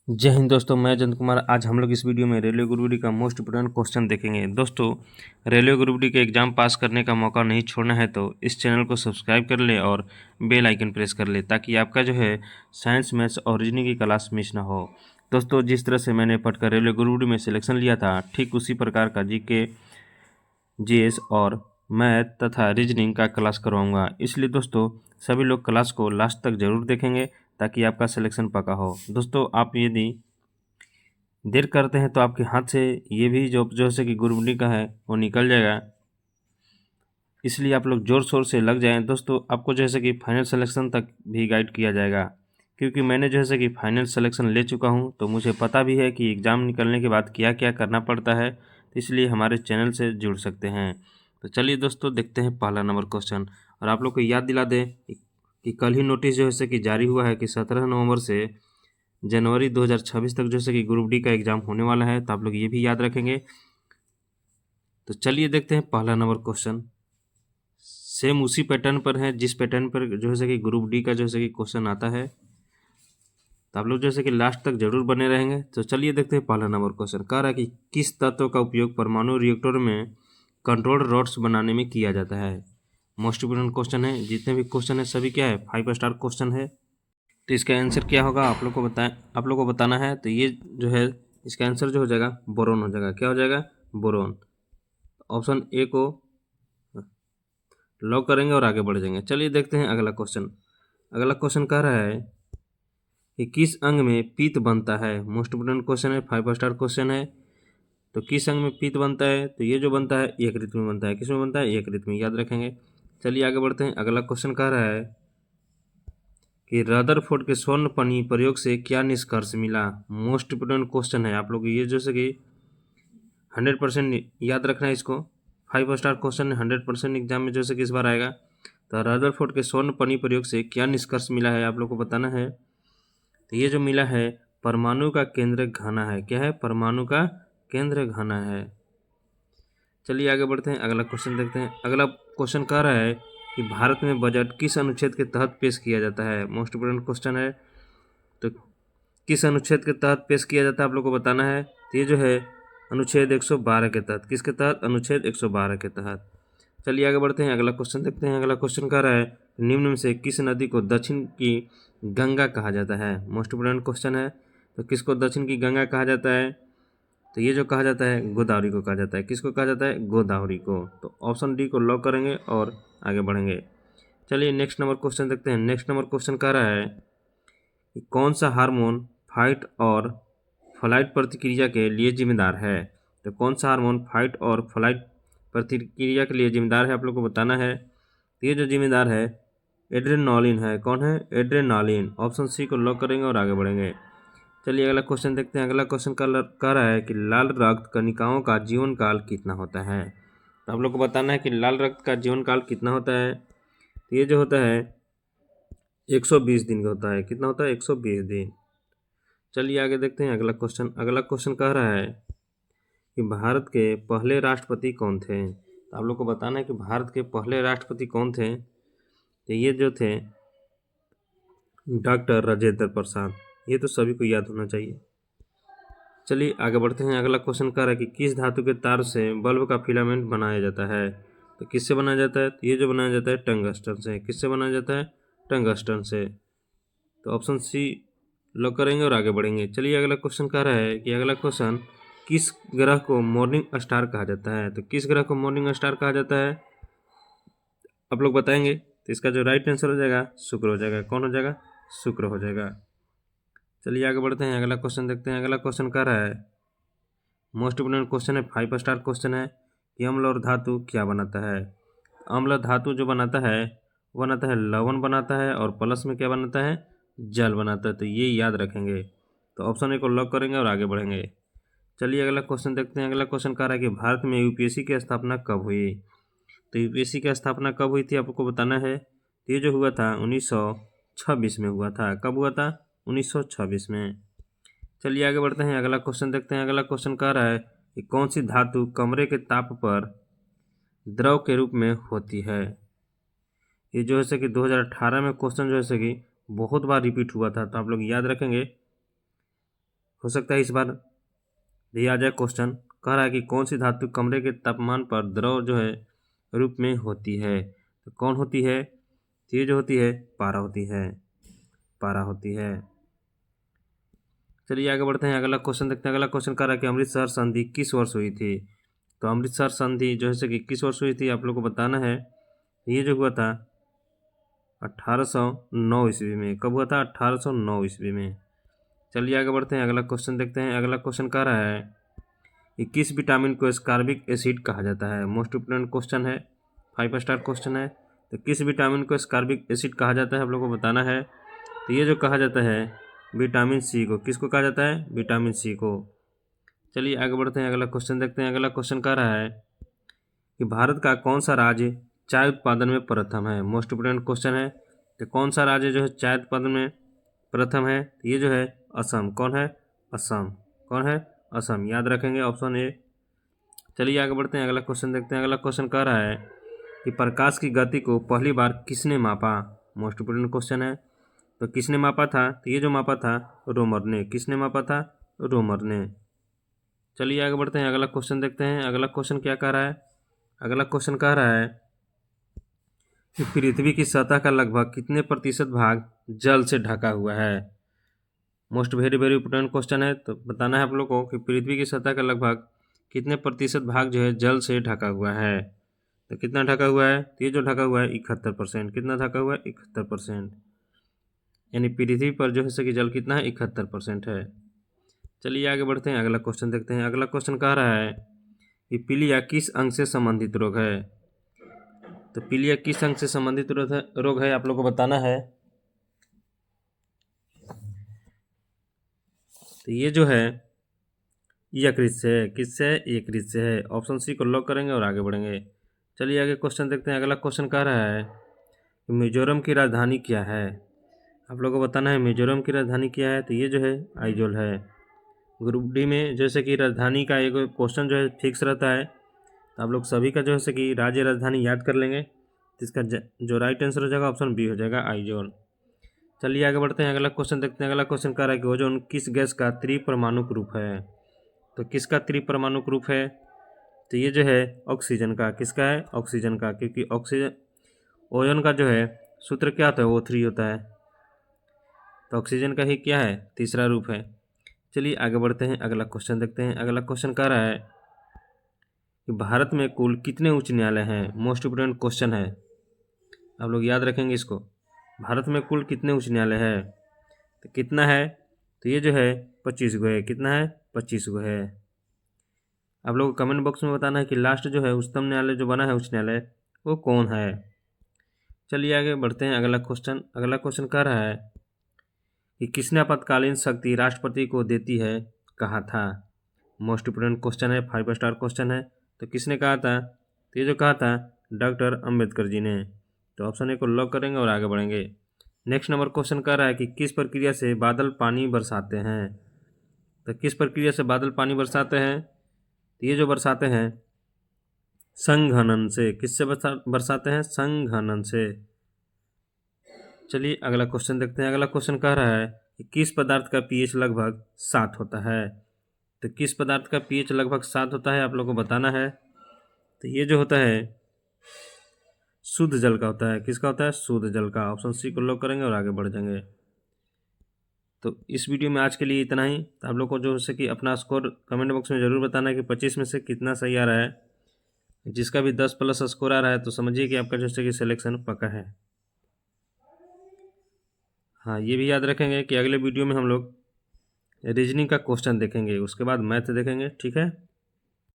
जय हिंद दोस्तों, मैं जयंत कुमार। आज हम लोग इस वीडियो में रेलवे ग्रुप डी का मोस्ट इम्पोर्टेंट क्वेश्चन देखेंगे। दोस्तों, रेलवे ग्रुप डी के एग्जाम पास करने का मौका नहीं छोड़ना है तो इस चैनल को सब्सक्राइब कर ले और बेल आइकन प्रेस कर ले, ताकि आपका जो है साइंस, मैथ्स और रीजनिंग की क्लास मिस ना हो। दोस्तों, जिस तरह से मैंने पढ़कर रेलवे ग्रुप डी में सिलेक्शन लिया था, ठीक उसी प्रकार का जीके, जीएस और मैथ तथा रीजनिंग का क्लास करवाऊंगा। इसलिए दोस्तों, सभी लोग क्लास को लास्ट तक जरूर देखेंगे ताकि आपका सिलेक्शन पक्का हो। दोस्तों, आप यदि देर करते हैं तो आपके हाथ से ये भी जो है कि ग्रुप डी का है वो निकल जाएगा। इसलिए आप लोग ज़ोर शोर से लग जाएं। दोस्तों, आपको जैसे कि फाइनल सिलेक्शन तक भी गाइड किया जाएगा, क्योंकि मैंने जैसे कि फाइनल सिलेक्शन ले चुका हूं, तो मुझे पता भी है कि एग्ज़ाम निकलने के बाद क्या क्या करना पड़ता है। तो इसलिए हमारे चैनल से जुड़ सकते हैं। तो चलिए दोस्तों, देखते हैं पहला नंबर क्वेश्चन। और आप लोग को याद दिला दें कि कल ही नोटिस जो है कि जारी हुआ है कि 17 नवंबर से जनवरी 2026 तक जैसे कि ग्रुप डी का एग्ज़ाम होने वाला है। तो आप लोग ये भी याद रखेंगे। तो चलिए देखते हैं पहला नंबर क्वेश्चन। सेम उसी पैटर्न पर है जिस पैटर्न पर जो है कि ग्रुप डी का जो है कि क्वेश्चन आता है। तो आप लोग जैसे कि लास्ट तक जरूर बने रहेंगे। तो चलिए देखते हैं पहला नंबर क्वेश्चन। कह रहा है कि किस तत्व का उपयोग परमाणु रिएक्टर में कंट्रोल्ड रॉड्स बनाने में किया जाता है। मोस्ट इम्पोर्टेंट क्वेश्चन है। जितने भी क्वेश्चन है सभी क्या है, 5 स्टार क्वेश्चन है। तो इसका आंसर क्या होगा आप लोग को बताना है। तो ये जो है इसका आंसर जो हो जाएगा बोरोन हो जाएगा। क्या हो जाएगा? बोरोन। ऑप्शन ए को लॉक करेंगे और आगे बढ़ जाएंगे। चलिए देखते हैं अगला क्वेश्चन। अगला क्वेश्चन कह रहा है कि किस अंग में पीत बनता है। मोस्ट इम्पोर्टेंट क्वेश्चन है, 5 स्टार क्वेश्चन है। तो किस अंग में पीत बनता है? तो ये जो बनता है यकृत में बनता है। किस में बनता है? यकृत में। याद रखेंगे। चलिए आगे बढ़ते हैं। अगला क्वेश्चन कह रहा है कि रदरफोर्ड के स्वर्ण पनी प्रयोग से क्या निष्कर्ष मिला। मोस्ट इम्पोर्टेंट क्वेश्चन है। आप लोग ये जैसे कि 100% याद रखना है इसको। 5 स्टार क्वेश्चन 100% एग्जाम में जैसे कि इस बार आएगा। तो रदरफोर्ड के स्वर्ण पनी प्रयोग से क्या निष्कर्ष मिला है, आप लोग को बताना है। तो ये जो मिला है, परमाणु का केंद्र घना है। क्या है? परमाणु का केंद्र घना है। चलिए आगे बढ़ते हैं। अगला क्वेश्चन देखते हैं। अगला क्वेश्चन कह रहा है कि भारत में बजट किस अनुच्छेद के तहत पेश किया जाता है। मोस्ट इम्पोर्टेंट क्वेश्चन है। तो किस अनुच्छेद के तहत पेश किया जाता है, आप लोग को बताना है। तो ये जो है अनुच्छेद 112 के तहत। किसके तहत? अनुच्छेद 112 के तहत। चलिए आगे बढ़ते हैं। अगला क्वेश्चन देखते हैं। अगला क्वेश्चन कह रहा है निम्न में से किस नदी को दक्षिण की गंगा कहा जाता है। मोस्ट इम्पोर्टेंट क्वेश्चन है। तो किसको दक्षिण की गंगा कहा जाता है? तो ये जो कहा जाता है गोदावरी को कहा जाता है। किसको कहा जाता है? गोदावरी को। तो ऑप्शन डी को लॉक करेंगे और आगे बढ़ेंगे। चलिए नेक्स्ट नंबर क्वेश्चन देखते हैं। नेक्स्ट नंबर क्वेश्चन कह रहा है कि कौन सा हार्मोन फाइट और फ्लाइट प्रतिक्रिया के लिए जिम्मेदार है। तो कौन सा हार्मोन फाइट और फ्लाइट प्रतिक्रिया के लिए जिम्मेदार है, आप लोग को बताना है। तो ये जो जिम्मेदार है एड्रेनालिन है। कौन है? एड्रेनालिन। ऑप्शन सी को लॉक करेंगे और आगे बढ़ेंगे। चलिए अगला क्वेश्चन देखते हैं। अगला क्वेश्चन कह रहा है कि लाल रक्त कणिकाओं का जीवन काल कितना होता है। तो आप लोग को बताना है कि लाल रक्त का जीवन काल कितना होता है। तो ये जो होता है 120 दिन का होता है। कितना होता है? 120 दिन। चलिए आगे देखते हैं अगला क्वेश्चन। अगला क्वेश्चन कह रहा है कि भारत के पहले राष्ट्रपति कौन थे। तो आप लोग को बताना है कि भारत के पहले राष्ट्रपति कौन थे। तो ये जो थे डॉक्टर राजेंद्र प्रसाद। ये तो सभी को याद होना चाहिए। चलिए आगे बढ़ते हैं। अगला क्वेश्चन कह रहा है कि किस धातु के तार से बल्ब का फिलामेंट बनाया जाता है। तो किससे बनाया जाता है? तो ये जो बनाया जाता है टंगस्टन से। किससे बनाया जाता है? टंगस्टन से। तो ऑप्शन सी लॉक करेंगे और आगे बढ़ेंगे। चलिए अगला क्वेश्चन कह रहा है कि अगला क्वेश्चन किस ग्रह को मॉर्निंग स्टार कहा जाता है। तो किस ग्रह को मॉर्निंग स्टार कहा जाता है, आप लोग बताएंगे। तो इसका जो राइट आंसर हो जाएगा शुक्र हो जाएगा। कौन हो जाएगा? शुक्र हो जाएगा। चलिए आगे बढ़ते हैं। अगला क्वेश्चन देखते हैं। अगला क्वेश्चन कह रहा है, मोस्ट इम्पोर्टेंट क्वेश्चन है, 5 स्टार क्वेश्चन है कि अम्ल और धातु क्या बनाता है। अम्ल धातु जो बनाता है वो बनाता है लवण बनाता है, और प्लस में क्या बनाता है? जल बनाता है। तो ये याद रखेंगे। तो ऑप्शन ए को लॉक करेंगे और आगे बढ़ेंगे। चलिए अगला क्वेश्चन देखते हैं। अगला क्वेश्चन कह रहा है कि भारत में यूपीएससी की स्थापना कब हुई। तो यूपीएससी की स्थापना कब हुई थी, आपको बताना है। तो ये जो हुआ था 1926 में हुआ था। कब हुआ था? 1926 में। चलिए आगे बढ़ते हैं। अगला क्वेश्चन देखते हैं। अगला क्वेश्चन कह रहा है कि कौन सी धातु कमरे के ताप पर द्रव के रूप में होती है। ये जो है कि 2018 में क्वेश्चन जो है कि बहुत बार रिपीट हुआ था। तो आप लोग याद रखेंगे हो सकता है इस बार भी आ जाए क्वेश्चन। कह रहा है कि कौन सी धातु कमरे के तापमान पर द्रव जो है रूप में होती है। तो कौन होती है? तो ये जो होती है पारा होती है, पारा होती है। चलिए आगे बढ़ते हैं, अगला क्वेश्चन देखते हैं। अगला क्वेश्चन कह रहा है कि अमृतसर संधि किस वर्ष हुई थी। तो अमृतसर संधि जो है कि किस वर्ष हुई थी आप लोग को बताना है। ये जो हुआ था 1809 ईस्वी में। कब हुआ था? 1809 ईस्वी में। चलिए आगे बढ़ते हैं, अगला क्वेश्चन देखते हैं। अगला क्वेश्चन कह रहा है कि किस विटामिन को एस्कॉर्बिक एसिड कहा जाता है। मोस्ट इंपोर्टेंट क्वेश्चन है, 5 स्टार क्वेश्चन है। तो किस विटामिन को एस्कॉर्बिक एसिड कहा जाता है आप लोग को बताना है। तो ये जो कहा जाता है विटामिन सी को। किसको कहा जाता है? विटामिन सी को। चलिए आगे बढ़ते हैं, अगला क्वेश्चन देखते हैं। अगला क्वेश्चन कह रहा है कि भारत का कौन सा राज्य चाय उत्पादन में प्रथम है। मोस्ट इंपोर्टेंट क्वेश्चन है। तो कौन सा राज्य जो है चाय उत्पादन में प्रथम है? तो ये जो है असम। कौन है? असम। कौन है? असम। याद रखेंगे ऑप्शन ए। चलिए आगे बढ़ते हैं, अगला क्वेश्चन देखते हैं। अगला क्वेश्चन कह रहा है कि प्रकाश की गति को पहली बार किसने मापा। मोस्ट इंपोर्टेंट क्वेश्चन है। तो किसने मापा था? तो ये जो मापा था रोमर ने। किसने मापा था? रोमर ने। चलिए आगे बढ़ते हैं, अगला क्वेश्चन देखते हैं। अगला क्वेश्चन क्या कह रहा है? अगला क्वेश्चन कह रहा है कि पृथ्वी की सतह का लगभग कितने प्रतिशत भाग जल से ढका हुआ है। Most very very important question है। तो बताना है आप लोग को कि पृथ्वी की सतह का लगभग कितने प्रतिशत भाग जो है जल से ढका हुआ है। तो कितना ढका हुआ है? तो ये जो ढका हुआ है 71%। कितना ढका हुआ है? 71%। यानी पृथ्वी पर जो है सके जल कितना है? 71% है। चलिए आगे बढ़ते हैं, अगला क्वेश्चन देखते हैं। अगला क्वेश्चन कह रहा है कि पीलिया किस अंग से संबंधित रोग है। तो पीलिया किस अंग से संबंधित रोग है आप लोग को बताना है। तो ये जो है यकृत से है। किससे? यकृत से है। ऑप्शन सी को लॉक करेंगे और आगे बढ़ेंगे। चलिए आगे क्वेश्चन देखते हैं। अगला क्वेश्चन कह रहा है कि मिजोरम की राजधानी क्या है। आप लोग को बताना है मिजोरम की राजधानी क्या है। तो ये जो है आइजोल है। ग्रुप डी में जैसे कि राजधानी का एक क्वेश्चन जो है फिक्स रहता है, तो आप लोग सभी का जो है कि राज्य राजधानी याद कर लेंगे। तो इसका जो राइट आंसर हो जाएगा ऑप्शन बी हो जाएगा, आइजोल। चलिए आगे बढ़ते हैं, अगला क्वेश्चन देखते हैं। अगला क्वेश्चन कह रहा है कि ओजोन किस गैस का त्रिपरमाणुक रूप है। तो किसका त्रिपरमाणुक रूप है? तो ये जो है ऑक्सीजन का। किसका है? ऑक्सीजन का। क्योंकि ऑक्सीजन ओजोन का जो है सूत्र क्या होता है? O3 होता है। तो ऑक्सीजन का ही क्या है? तीसरा रूप है। चलिए आगे बढ़ते हैं, अगला क्वेश्चन देखते हैं। अगला क्वेश्चन कह रहा है कि भारत में कुल कितने उच्च न्यायालय हैं। मोस्ट इंपोर्टेंट क्वेश्चन है, आप लोग याद रखेंगे इसको। भारत में कुल कितने उच्च न्यायालय है? तो कितना है? तो ये जो है 25 गो है। कितना है? 25 गो है। आप लोग को कमेंट बॉक्स में बताना है कि लास्ट जो है उच्चतम न्यायालय जो बना है उच्च न्यायालय वो कौन है। चलिए आगे बढ़ते हैं, अगला क्वेश्चन। अगला क्वेश्चन कह रहा है कि किसने आपातकालीन शक्ति राष्ट्रपति को देती है कहा था। मोस्ट इंपोर्टेंट क्वेश्चन है, 5 स्टार क्वेश्चन है। तो किसने कहा था? तो ये जो कहा था डॉक्टर अंबेडकर जी ने। तो ऑप्शन ए को लॉक करेंगे और आगे बढ़ेंगे। नेक्स्ट नंबर क्वेश्चन कह रहा है कि किस प्रक्रिया से बादल पानी बरसाते हैं। तो किस प्रक्रिया से बादल पानी बरसाते हैं? तो ये जो बरसाते हैं संघनन से। किससे बरसाते हैं? संघनन से। चलिए अगला क्वेश्चन देखते हैं। अगला क्वेश्चन कह रहा है कि किस पदार्थ का पीएच लगभग 7 होता है। तो किस पदार्थ का पीएच लगभग 7 होता है आप लोग को बताना है। तो ये जो होता है शुद्ध जल का होता है। किसका होता है? शुद्ध जल का। ऑप्शन सी को लॉक करेंगे और आगे बढ़ जाएंगे। तो इस वीडियो में आज के लिए इतना ही। तो आप लोग को जो है कि अपना स्कोर कमेंट बॉक्स में ज़रूर बताना है कि 25 में से कितना सही आ रहा है। जिसका भी 10 प्लस स्कोर आ रहा है तो समझिए कि आपका जैसे कि सिलेक्शन पक्का है। हाँ, ये भी याद रखेंगे कि अगले वीडियो में हम लोग रीजनिंग का क्वेश्चन देखेंगे, उसके बाद मैथ देखेंगे। ठीक है।